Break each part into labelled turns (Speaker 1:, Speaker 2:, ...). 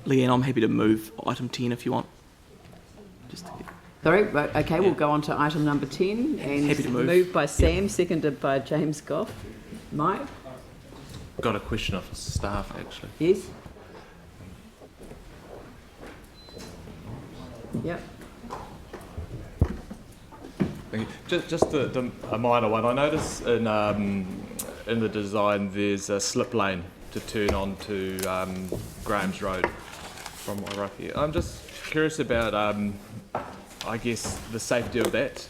Speaker 1: Leanne, I'm happy to move item 10 if you want.
Speaker 2: Sorry, right, okay, we'll go on to item number 10. And
Speaker 1: happy to move.
Speaker 2: Moved by Sam, seconded by James Goff. Mike?
Speaker 3: Got a question of staff, actually.
Speaker 2: Yes? Yep.
Speaker 3: Thank you. Just a minor one. I notice in the design there's a slip lane to turn onto Graham's Road from Wairakei. I'm just curious about, I guess, the safety of that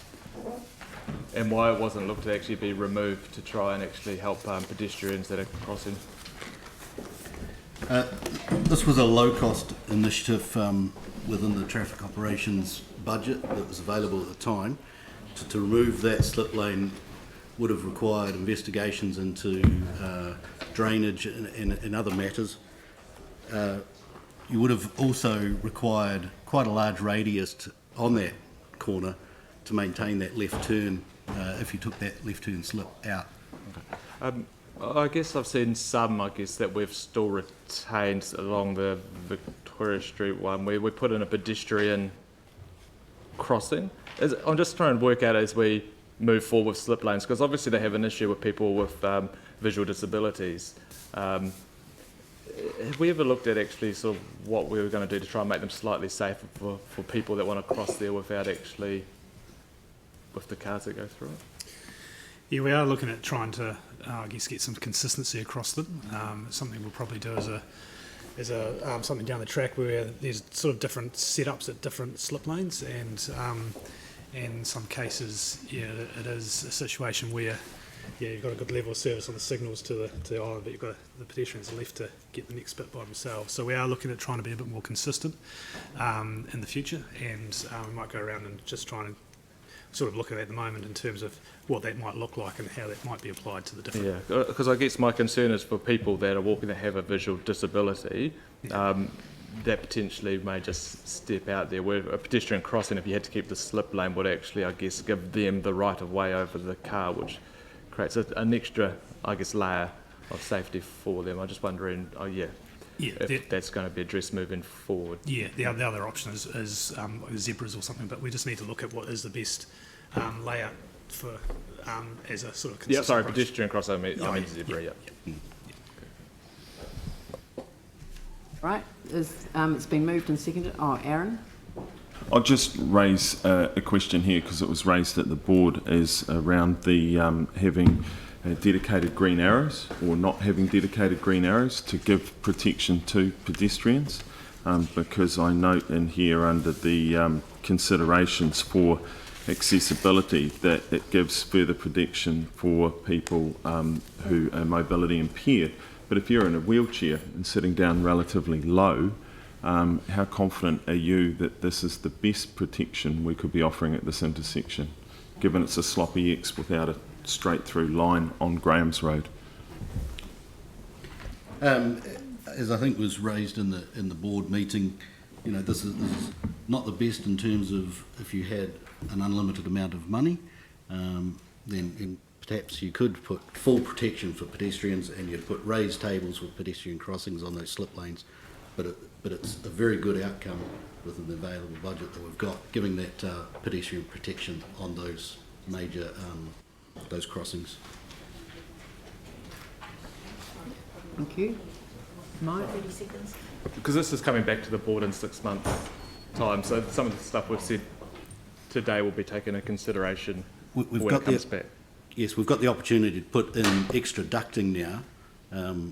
Speaker 3: and why it wasn't looked to actually be removed to try and actually help pedestrians that are crossing.
Speaker 4: This was a low-cost initiative within the traffic operations budget that was available at the time. To remove that slip lane would have required investigations into drainage and other matters. You would have also required quite a large radius on that corner to maintain that left turn if you took that left turn slip out.
Speaker 3: Okay. I guess I've seen some, that we've still retained along the Victoria Street one where we put in a pedestrian crossing. I'm just trying to work out as we move forward with slip lanes, because obviously they have an issue with people with visual disabilities. Have we ever looked at actually sort of what we were going to do to try and make them slightly safer for people that want to cross there without actually, with the cars that go through it?
Speaker 5: Yeah, we are looking at trying to, get some consistency across them. It's something we'll probably do as a something down the track where there's sort of different setups at different slip lanes, and in some cases, it is a situation where you've got a good level of service on the signals to the island, but you've got the pedestrians left to get the next bit by themselves. So we are looking at trying to be a bit more consistent in the future, and we might go around and just try and sort of look at it at the moment in terms of what that might look like and how that might be applied to the different...
Speaker 3: Yeah, because I guess my concern is for people that are walking that have a visual disability, that potentially may just step out there, where a pedestrian crossing, if you had to keep the slip lane, would actually, give them the right of way over the car, which creates an extra, layer of safety for them. I'm just wondering, if that's going to be addressed moving forward. Yeah,
Speaker 5: the other option is zebras or something, but we just need to look at what is the best layout for as a sort of consistent approach.
Speaker 3: Pedestrian crossing, I mean zebra,
Speaker 2: Right, it's been moved and seconded. Oh, Aaron?
Speaker 6: I'll just raise a question here because it was raised at the board, is around the having dedicated green arrows or not having dedicated green arrows to give protection to pedestrians, because I note in here under the considerations for accessibility that it gives further protection for people who are mobility impaired. But if you're in a wheelchair and sitting down relatively low, how confident are you that this is the best protection we could be offering at this intersection, given it's a sloppy X without a straight through line on Graham's Road?
Speaker 4: As I think was raised in the board meeting, this is not the best in terms of if you had an unlimited amount of money, then perhaps you could put full protection for pedestrians and you'd put raised tables with pedestrian crossings on those slip lanes, but it's a very good outcome within the available budget that we've got, giving that pedestrian protection on those major those crossings.
Speaker 2: Thank you. Mike?
Speaker 7: 30 seconds.
Speaker 3: Because this is coming back to the board in 6 months' time, so some of the stuff we've said today will be taken into consideration when it comes back.
Speaker 4: Yes, we've got the opportunity to put in extra ducting now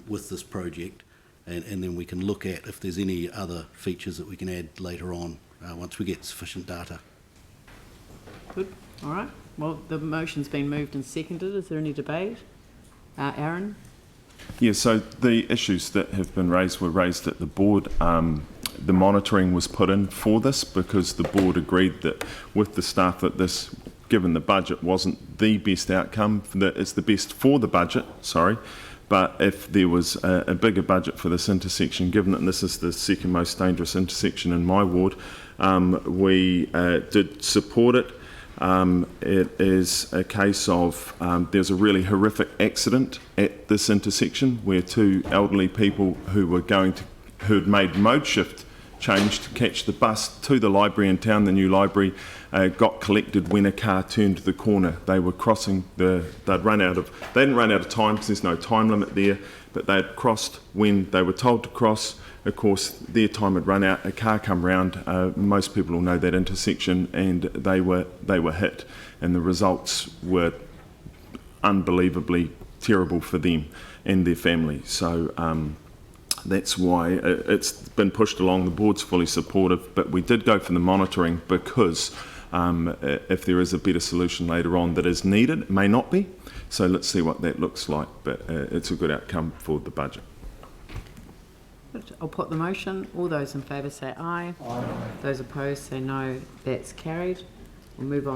Speaker 4: with this project, and then we can look at if there's any other features that we can add later on once we get sufficient data.
Speaker 2: Good. All right. Well, the motion's been moved and seconded. Is there any debate? Aaron?
Speaker 6: Yeah, so the issues that have been raised were raised at the board. The monitoring was put in for this because the board agreed that with the staff that this, given the budget, wasn't the best outcome, that it's the best for the budget, but if there was a bigger budget for this intersection, given that this is the second most dangerous intersection in my ward, we did support it. It is a case of there's a really horrific accident at this intersection where two elderly people who were going to who'd made mode shift change to catch the bus to the library in town. The new library got collected when a car turned the corner. They were crossing they didn't run out of time because there's no time limit there, but they had crossed when they were told to cross. Of course, their time had run out, a car come round, most people will know that intersection, and they were hit, and the results were unbelievably terrible for them and their family. So that's why it's been pushed along. The board's fully supportive, but we did go for the monitoring because if there is a better solution later on that is needed, it may not be. So let's see what that looks like, but it's a good outcome for the budget.
Speaker 2: I'll put the motion. All those in favour say aye. Aye. Those opposed say no. That's carried. We'll move on